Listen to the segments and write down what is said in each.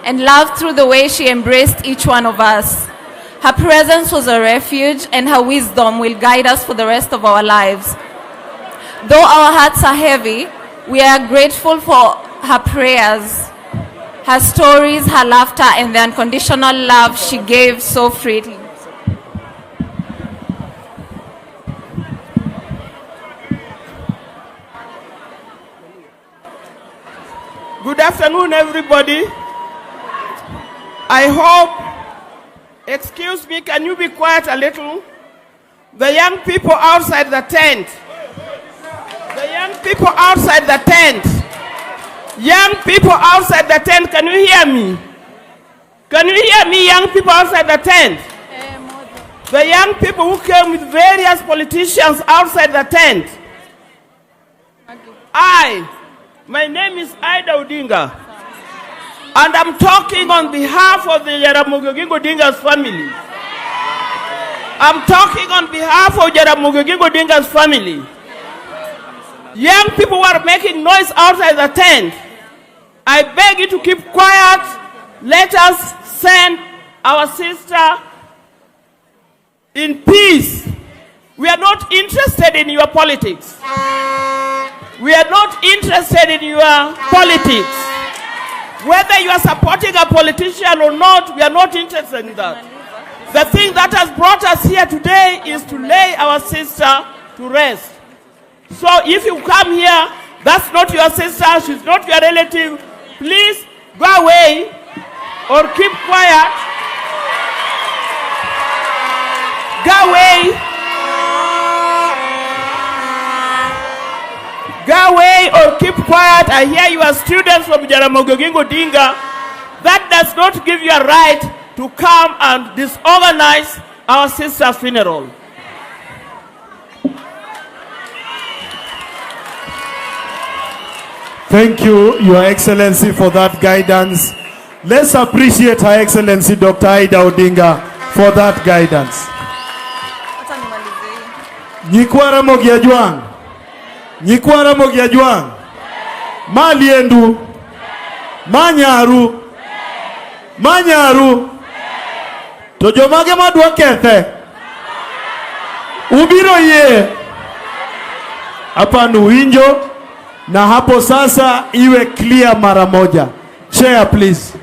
and love through the way she embraced each one of us. Her presence was a refuge, and her wisdom will guide us for the rest of our lives. Though our hearts are heavy, we are grateful for her prayers, her stories, her laughter, and the unconditional love she gave so freely. Good afternoon, everybody. I hope, excuse me, can you be quiet a little? The young people outside the tent. The young people outside the tent. Young people outside the tent, can you hear me? Can you hear me, young people outside the tent? The young people who came with various politicians outside the tent. My name is Odinga, and I'm talking on behalf of the Jaramogi Odinga's family. I'm talking on behalf of Jaramogi Odinga's family. Young people who are making noise outside the tent, I beg you to keep quiet. Let us send our sister in peace. We are not interested in your politics. We are not interested in your politics. Whether you are supporting a politician or not, we are not interested in that. The thing that has brought us here today is to lay our sister to rest. So if you come here, that's not your sister, she's not your relative, please go away or keep quiet. Go away. Go away or keep quiet. I hear you are students from Jaramogi Odinga. That does not give you a right to come and disorganize our sister's funeral. Thank you, Your Excellency, for that guidance. Let's appreciate Her Excellency Dr. Ida Odinga for that guidance. Nyikwara Mogiajuang. Nyikwara Mogiajuang. Maliendu. Manyaru. Manyaru. Tojomage madwa kethe. Ubiro ye. Hapa nuinjo. Na hapo sasa iwe clear mara moja. Chair, please.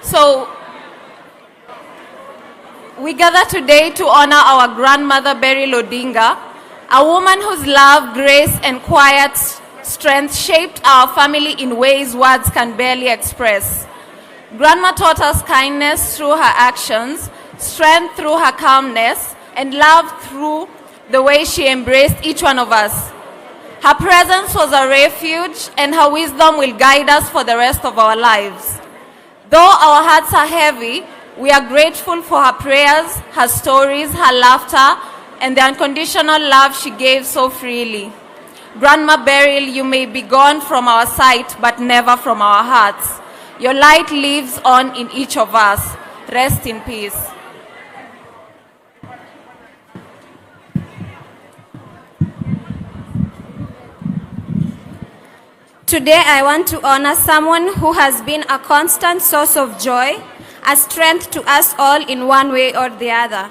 So, we gather today to honor our grandmother Beryl Odinga, a woman whose love, grace, and quiet strength shaped our family in ways words can barely express. Grandma taught us kindness through her actions, strength through her calmness, and love through the way she embraced each one of us. Her presence was a refuge, and her wisdom will guide us for the rest of our lives. Though our hearts are heavy, we are grateful for her prayers, her stories, her laughter, and the unconditional love she gave so freely. Grandma Beryl, you may be gone from our sight, but never from our hearts. Your light lives on in each of us. Rest in peace. Today I want to honor someone who has been a constant source of joy, a strength to us all in one way or the other.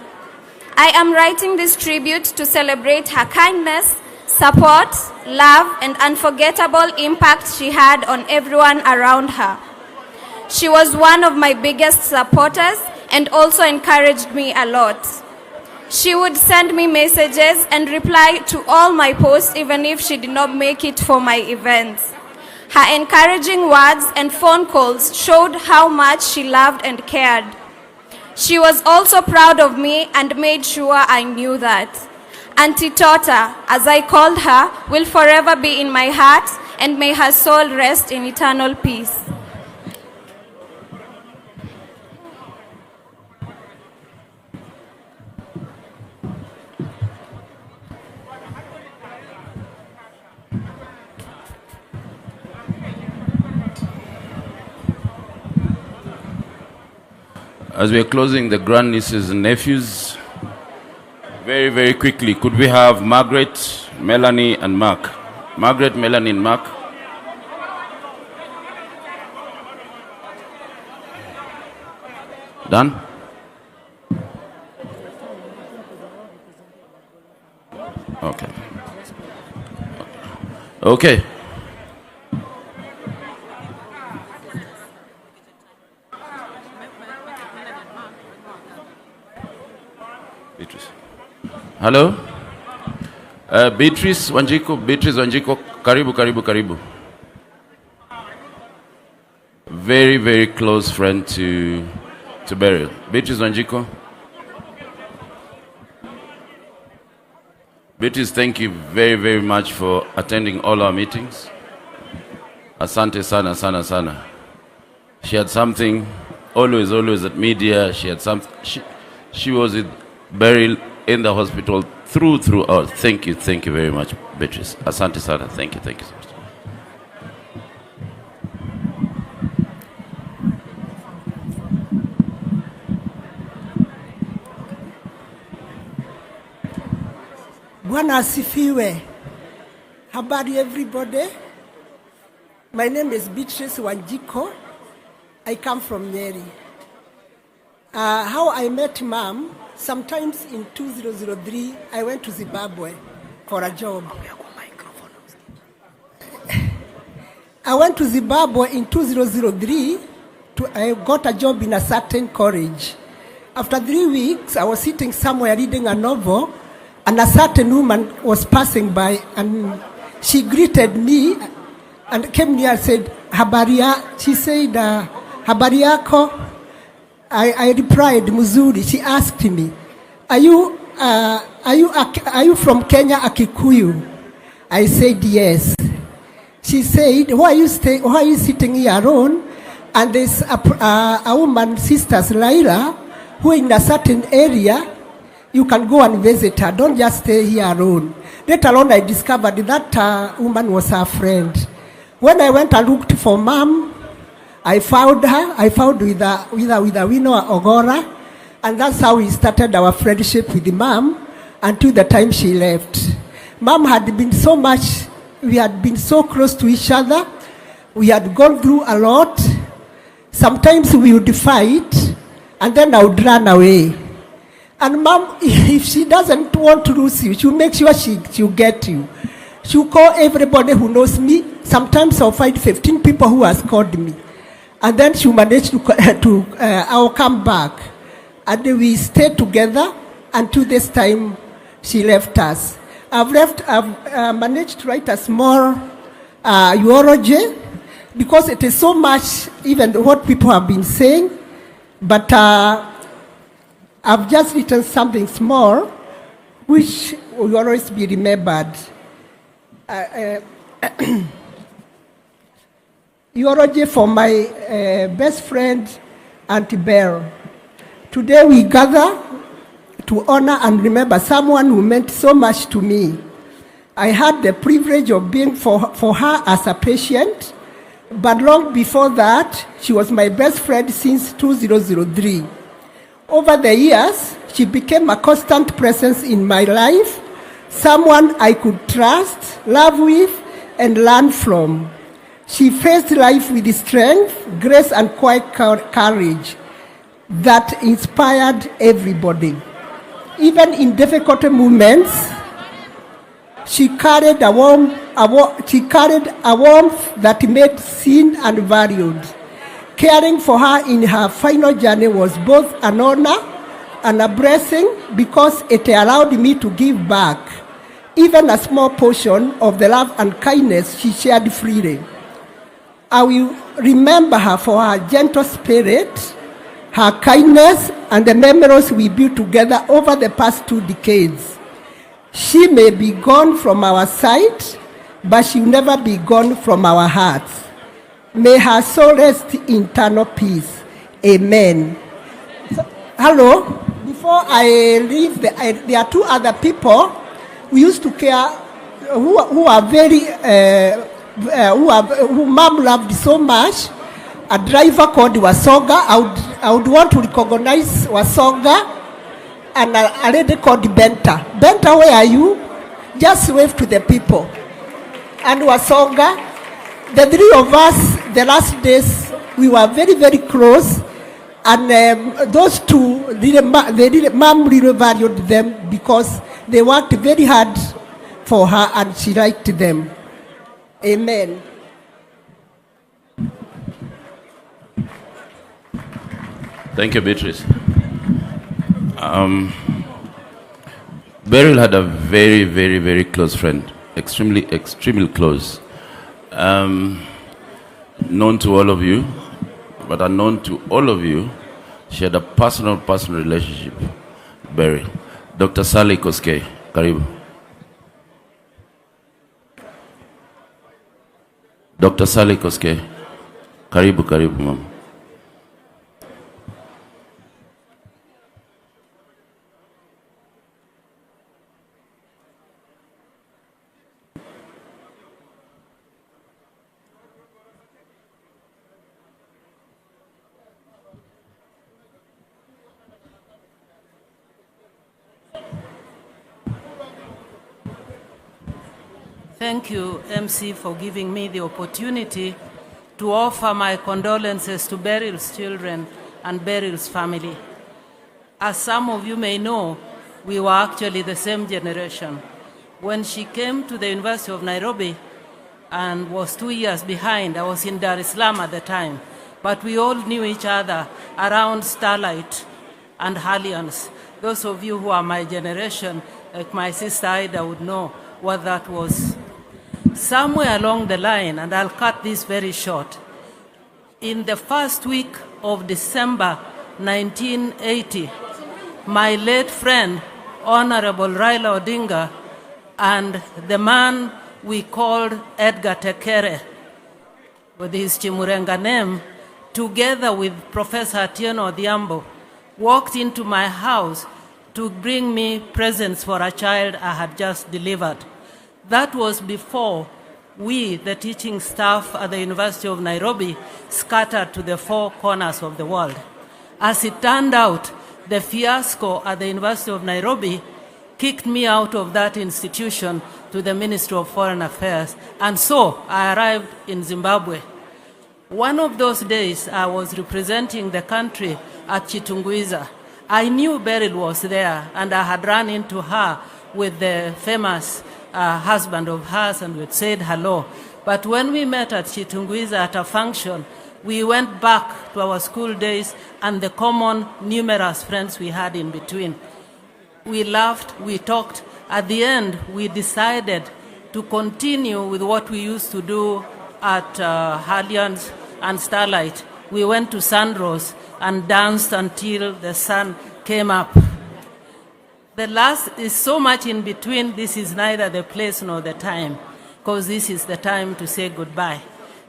I am writing this tribute to celebrate her kindness, support, love, and unforgettable impact she had on everyone around her. She was one of my biggest supporters and also encouraged me a lot. She would send me messages and reply to all my posts even if she did not make it for my events. Her encouraging words and phone calls showed how much she loved and cared. She was also proud of me and made sure I knew that. Auntie Tota, as I called her, will forever be in my heart, and may her soul rest in eternal peace. As we are closing the grandnieces and nephews, very, very quickly, could we have Margaret Melanie and Mark. Margaret, Melanie and Mark. Done? Okay. Okay. Beatrice. Hello? Beatrice Wanjiko, karibu. Very, very close friend to Beryl. Beatrice Wanjiko. Beatrice, thank you very, very much for attending all our meetings. Asante sana. She had something, always at media. She had something. She was with Beryl in the hospital throughout. Thank you very much, Beatrice. Asante sana. Thank you so much. Bwana asifiwe. Habari everybody. My name is Beatrice Wanjiko. I come from Nyeri. How I met Mom, sometimes in 2003, I went to Zimbabwe for a job. I went to Zimbabwe in 2003. I got a job in a certain college. After 3 weeks, I was sitting somewhere reading a novel, and a certain woman was passing by, and she greeted me and came near and said, Habaria. She said, Habariako. I replied, Muzuri. She asked me, are you from Kenya, Akikuyu? I said, yes. She said, why are you sitting here alone? And there's a woman, sisters Raila, who in a certain area, you can go and visit her. Don't just stay here alone. Later on, I discovered that woman was her friend. When I went and looked for Mom, I found her. I found with a Wino Ogora, and that's how we started our friendship with the Mom until the time she left. Mom had been so much. We had been so close to each other. We had gone through a lot. Sometimes we would fight, and then I would run away. And Mom, if she doesn't want to lose you, she'll make sure she'll get you. She'll call everybody who knows me. Sometimes I'll find 15 people who has called me. And then she'll manage I'll come back. And we stayed together until this time she left us. I've managed to write a small eulogy, because it is so much, even what people have been saying, but I've just written something small, which will always be remembered. Eulogy for my best friend, Auntie Beryl. Today we gather to honor and remember someone who meant so much to me. I had the privilege of being for her as a patient, but long before that, she was my best friend since 2003. Over the years, she became a constant presence in my life, someone I could trust, love with, and learn from. She faced life with strength, grace, and quiet courage that inspired everybody. Even in difficult moments, she carried a warmth that made seen and valued. Caring for her in her final journey was both an honor and a blessing, because it allowed me to give back, even a small portion of the love and kindness she shared freely. I will remember her for her gentle spirit, her kindness, and the memories we built together over the past 2 decades. She may be gone from our sight, but she will never be gone from our hearts. May her soul rest in eternal peace. Amen. So, hello. Before I leave, there are 2 other people we used to care, who are very, who Mom loved so much. A driver called Wasoga. I would want to recognize Wasoga, and a lady called Benta. Benta, where are you? Just wave to the people. And Wasonga, the three of us, the last days, we were very, very close. And those two, Mom really valued them because they worked very hard for her and she liked them. Amen. Thank you, Beatrice. Beryl had a very, very, very close friend, extremely, extremely close. Known to all of you, but unknown to all of you, she had a personal relationship, Beryl. Dr. Sally Koskei, karibu. Dr. Sally Koskei, karibu, mama. Thank you, MC, for giving me the opportunity to offer my condolences to Beryl's children and Beryl's family. As some of you may know, we were actually the same generation. When she came to the University of Nairobi and was 2 years behind, I was in Dar es Salaam at the time, but we all knew each other around Starlight and Alliance. Those of you who are my generation, like my sister Ida, would know what that was. Somewhere along the line, and I'll cut this very short, in the first week of December 1980, my late friend, Honorable Raila Odinga, and the man we called Edgar Tekere, with his Chimurenga name, together with Professor Atieno Odhiambo, walked into my house to bring me presents for a child I had just delivered. That was before we, the teaching staff at the University of Nairobi, scattered to the four corners of the world. As it turned out, the fiasco at the University of Nairobi kicked me out of that institution to the Ministry of Foreign Affairs, and so I arrived in Zimbabwe. One of those days, I was representing the country at Chitungwiza. I knew Beryl was there, and I had run into her with the famous husband of hers, and we'd said hello. But when we met at Chitungwiza at a function, we went back to our school days and the common numerous friends we had in between. We laughed, we talked. At the end, we decided to continue with what we used to do at Alliance and Starlight. We went to Sandros and danced until the sun came up. The last is so much in between, this is neither the place nor the time, because this is the time to say goodbye.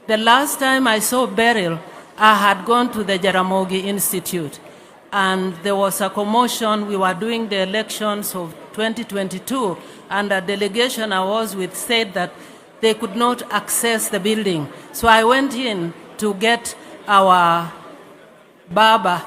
The last time I saw Beryl, I had gone to the Jaramogi Institute, and there was a commotion. We were doing the elections of 2022, and a delegation I was with said that they could not access the building. So I went in to get our barber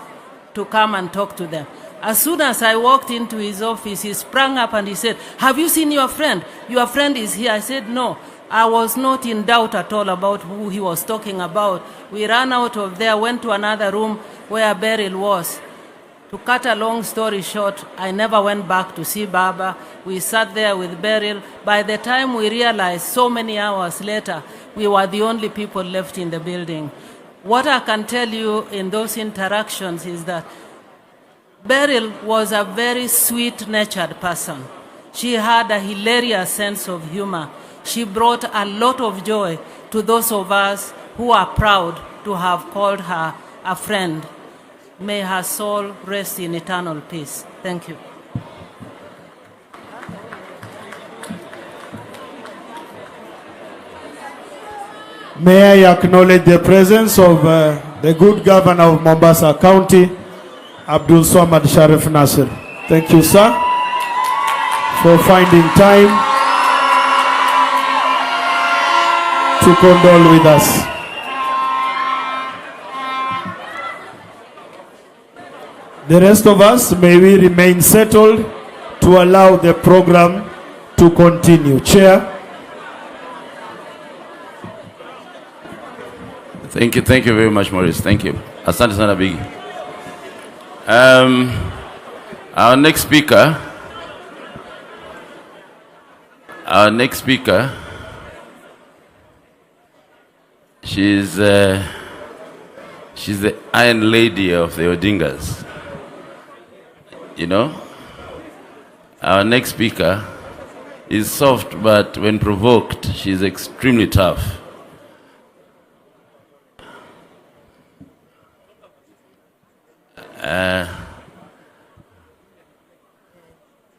to come and talk to them. As soon as I walked into his office, he sprang up and he said, "Have you seen your friend? Your friend is here." I said, "No." I was not in doubt at all about who he was talking about. We ran out of there, went to another room where Beryl was. To cut a long story short, I never went back to see Baba. We sat there with Beryl. By the time we realized, so many hours later, we were the only people left in the building. What I can tell you in those interactions is that Beryl was a very sweet-natured person. She had a hilarious sense of humor. She brought a lot of joy to those of us who are proud to have called her a friend. May her soul rest in eternal peace. Thank you. May I acknowledge the presence of the good governor of Mombasa County, Abdul Swamad Sharif Nasir. Thank you, sir, for finding time to condole with us. The rest of us, may we remain settled to allow the program to continue. Chair. Thank you very much, Maurice. Thank you. Asante sana Bigi. Our next speaker, she's the Iron Lady of the Odingas. You know, our next speaker is soft, but when provoked, she's extremely tough.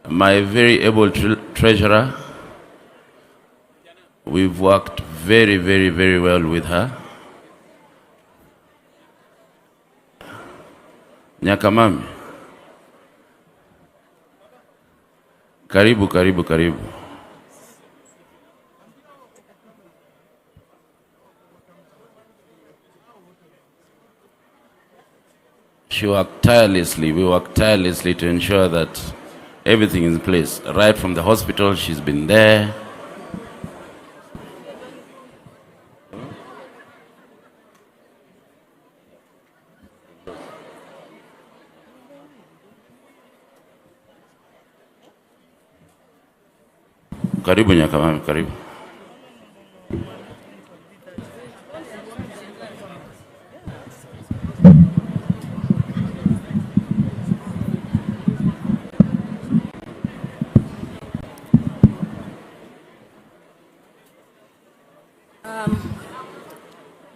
My very able treasurer, we've worked very well with her. Nyakamami, karibu. We worked tirelessly to ensure that everything is in place. Right from the hospital, she's been there. Karibu Nyakamami, karibu.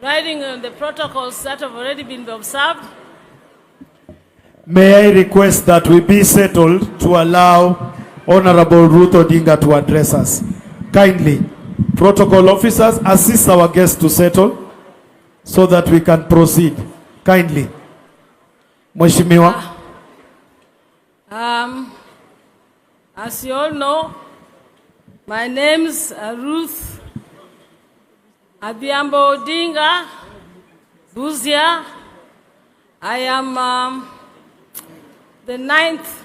Riding on the protocols that have already been observed. May I request that we be settled to allow Honorable Ruth Odinga to address us. Kindly, protocol officers, assist our guests to settle so that we can proceed. Kindly. Mheshimiwa. As you all know, my name's Ruth Adhiambo Odinga, Buzia. I am the 9th